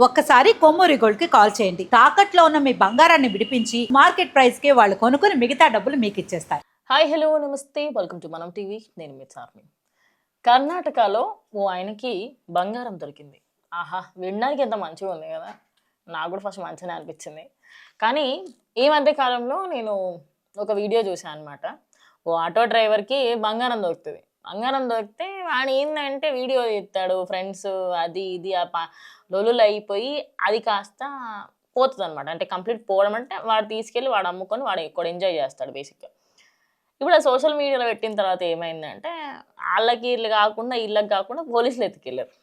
ఒక్కసారి కొమ్మూరి గోల్డ్ కి కాల్ చేయండి. తాకట్లో ఉన్న మీ బంగారాన్ని విడిపించి మార్కెట్ ప్రైస్ కి వాళ్ళు కొనుక్కుని మిగతా డబ్బులు మీకు ఇచ్చేస్తారు. హాయ్ హలో నమస్తే వెల్కమ్ టు మనం టీవీ. నేను మీ చార్మి. కర్ణాటకలో ఓ ఆయనకి బంగారం దొరికింది. ఆహా, వినడానికి ఎంత మంచిగా ఉంది కదా. నాకు కూడా ఫస్ట్ మంచిగానే అనిపించింది. కానీ ఈ మధ్య కాలంలో నేను ఒక వీడియో చూసాను అనమాట. ఓ ఆటో డ్రైవర్కి బంగారం దొరుకుతుంది. బంగారం దొరికితే వాడు ఏంటంటే వీడియో తీస్తాడు, ఫ్రెండ్స్ అది ఇది లొల్లులు అయిపోయి అది కాస్త పోతుంది అనమాట. అంటే కంప్లీట్ పోవడం అంటే వాడు తీసుకెళ్ళి వాడు అమ్ముకొని వాడు ఎక్కువ ఎంజాయ్ చేస్తాడు బేసిక్గా. ఇప్పుడు ఆ సోషల్ మీడియాలో పెట్టిన తర్వాత ఏమైందంటే వాళ్ళకి వీళ్ళు కాకుండా వీళ్ళకి కాకుండా పోలీసులు ఎత్తుకెళ్ళారు.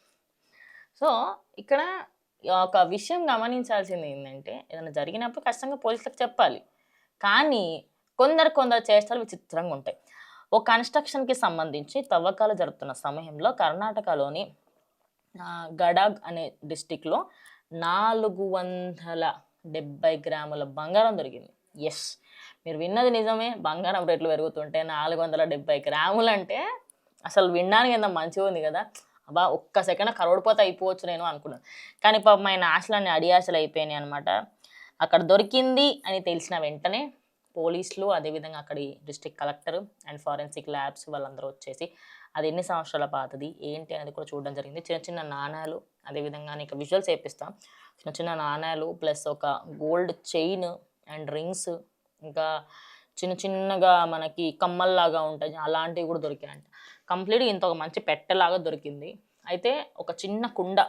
సో ఇక్కడ ఒక విషయం గమనించాల్సింది ఏంటంటే ఏదైనా జరిగినప్పుడు ఖచ్చితంగా పోలీసులకు చెప్పాలి. కానీ కొందరు చేష్టలు విచిత్రంగా ఉంటాయి. ఓ కన్స్ట్రక్షన్కి సంబంధించి తవ్వకాలు జరుపుతున్న సమయంలో కర్ణాటకలోని గడాగ్ అనే డిస్టిక్లో 470 గ్రాముల బంగారం దొరికింది. ఎస్, మీరు విన్నది నిజమే. బంగారం రేట్లు పెరుగుతుంటే 470 గ్రాములు అంటే అసలు వినడానికి ఎంత మంచిగా ఉంది కదా. అబ్బా, ఒక్క సెకండ్ కరోడిపోతే అయిపోవచ్చు నేను అనుకున్నాను. కానీ పాపం ఆయన ఆశలన్నీ అడియాశలు అయిపోయినాయి అనమాట. అక్కడ దొరికింది అని తెలిసిన వెంటనే పోలీసులు, అదేవిధంగా అక్కడి district collector and forensic labs వాళ్ళందరూ వచ్చేసి అది ఎన్ని సంవత్సరాల పాతది ఏంటి అనేది కూడా చూడడం జరిగింది. చిన్న చిన్న నాణాలు, అదేవిధంగా నీకు విజువల్స్ వేపిస్తాం. చిన్న చిన్న నాణాలు ప్లస్ ఒక గోల్డ్ చైన్ అండ్ రింగ్స్, ఇంకా చిన్న చిన్నగా మనకి కమ్మల్లాగా ఉంటాయి అలాంటివి కూడా దొరికాయంట. కంప్లీట్గా ఇంత ఒక మంచి పెట్టెలాగా దొరికింది. అయితే ఒక చిన్న కుండ,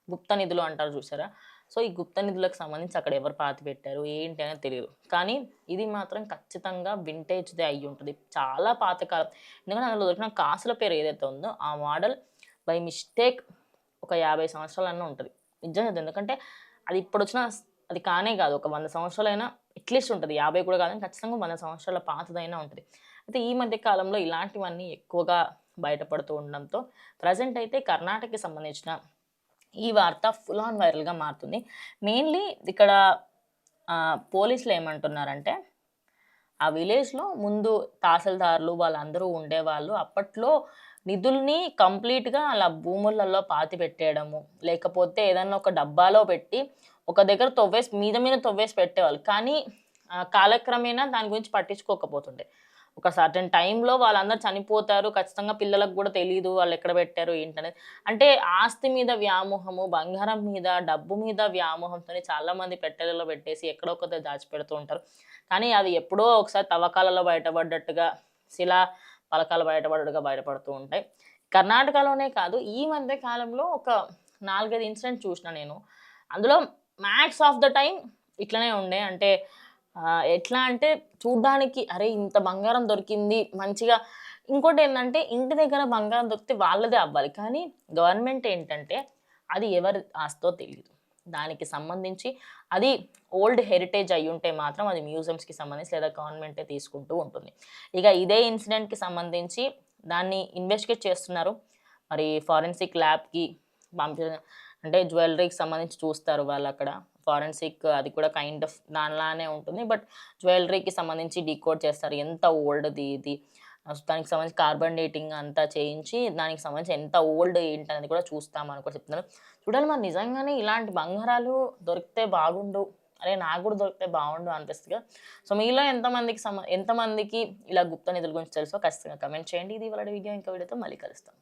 గుప్త నిధులు అంటారు చూసారా. సో ఈ గుప్త నిధులకు సంబంధించి అక్కడ ఎవరు పాతి పెట్టారు ఏంటి అనేది తెలియదు. కానీ ఇది మాత్రం ఖచ్చితంగా వింటేజ్దే అయ్యి ఉంటుంది, చాలా పాతకాలం. ఎందుకంటే అందులో దొరికిన కాసుల పేరు ఏదైతే ఉందో ఆ మోడల్ బై మిస్టేక్ ఒక 50 సంవత్సరాలన్నా ఉంటుంది నిజంగా. ఎందుకంటే అది ఇప్పుడు వచ్చిన అది కానే కాదు, ఒక 100 సంవత్సరాలైనా అట్లీస్ట్ ఉంటుంది. 50 కూడా కాదని ఖచ్చితంగా 100 సంవత్సరాల పాతదైనా ఉంటుంది. అయితే ఈ మధ్య కాలంలో ఇలాంటివన్నీ ఎక్కువగా బయటపడుతూ ఉండడంతో ప్రజెంట్ అయితే కర్ణాటకకి సంబంధించిన ఈ వార్త ఫుల్ ఆన్ వైరల్గా మారుతుంది. మెయిన్లీ ఇక్కడ పోలీసులు ఏమంటున్నారంటే ఆ విలేజ్లో ముందు తహసీల్దార్లు వాళ్ళందరూ ఉండేవాళ్ళు. అప్పట్లో నిధుల్ని కంప్లీట్గా అలా భూములలో పాతి పెట్టేయడము, లేకపోతే ఏదన్నా ఒక డబ్బాలో పెట్టి ఒక దగ్గర మీద మీద తవ్వేసి పెట్టేవాళ్ళు. కానీ కాలక్రమేణా దాని గురించి పట్టించుకోకపోతుండే. ఒక సర్టెన్ టైంలో వాళ్ళందరూ చనిపోతారు, ఖచ్చితంగా పిల్లలకు కూడా తెలియదు వాళ్ళు ఎక్కడ పెట్టారు ఏంటనేది. అంటే ఆస్తి మీద వ్యామోహము, బంగారం మీద, డబ్బు మీద వ్యామోహంతో చాలామంది పెట్టెలలో పెట్టేసి ఎక్కడో ఒక దాచిపెడుతూ ఉంటారు. కానీ అది ఎప్పుడో ఒకసారి తవ్వకాలలో బయటపడ్డట్టుగా, శిలా పలకాలు బయటపడ్డట్టుగా బయటపడుతూ ఉంటాయి. కర్ణాటకలోనే కాదు, ఈ మధ్య కాలంలో ఒక 4-5 ఇన్సిడెంట్ చూసిన నేను. అందులో మ్యాక్స్ ఆఫ్ ద టైం ఇట్లనే ఉండే. అంటే ఎట్లా అంటే చూడ్డానికి అరే ఇంత బంగారం దొరికింది మంచిగా. ఇంకోటి ఏంటంటే ఇంటి దగ్గర బంగారం దొరికితే వాళ్ళదే అవ్వాలి. కానీ గవర్నమెంట్ ఏంటంటే అది ఎవరి ఆస్తో తెలియదు. దానికి సంబంధించి అది ఓల్డ్ హెరిటేజ్ అయి ఉంటే మాత్రం అది మ్యూజియంస్కి సంబంధించి లేదా గవర్నమెంటే తీసుకుంటూ ఉంటుంది. ఇక ఇదే ఇన్సిడెంట్కి సంబంధించి దాన్ని ఇన్వెస్టిగేట్ చేస్తున్నారు. మరి ఫారెన్సిక్ ల్యాబ్కి పంపించిన, అంటే జ్యువెలరీకి సంబంధించి చూస్తారు వాళ్ళు అక్కడ. ఫారెన్సిక్ అది కూడా కైండ్ ఆఫ్ దానిలానే ఉంటుంది. బట్ జ్యువెలరీకి సంబంధించి డీకోడ్ చేస్తారు ఎంత ఓల్డ్ది ఇది. దానికి సంబంధించి కార్బన్ డేటింగ్ అంతా చేయించి దానికి సంబంధించి ఎంత ఓల్డ్ ఏంటనేది కూడా చూస్తామని కూడా చెప్తున్నారు. చూడాలి మరి నిజంగానే ఇలాంటి బంగారాలు దొరికితే బాగుండు, అరే నాకు కూడా దొరికితే బాగుండు అనిపిస్తుంది కదా. సో మీలో ఎంతమందికి ఇలా గుప్త నిధుల గురించి తెలుసో ఖచ్చితంగా కమెంట్ చేయండి. ఇది ఇవాళ వీడియో, ఇంకా వీడియోతో మళ్ళీ కలుస్తాం.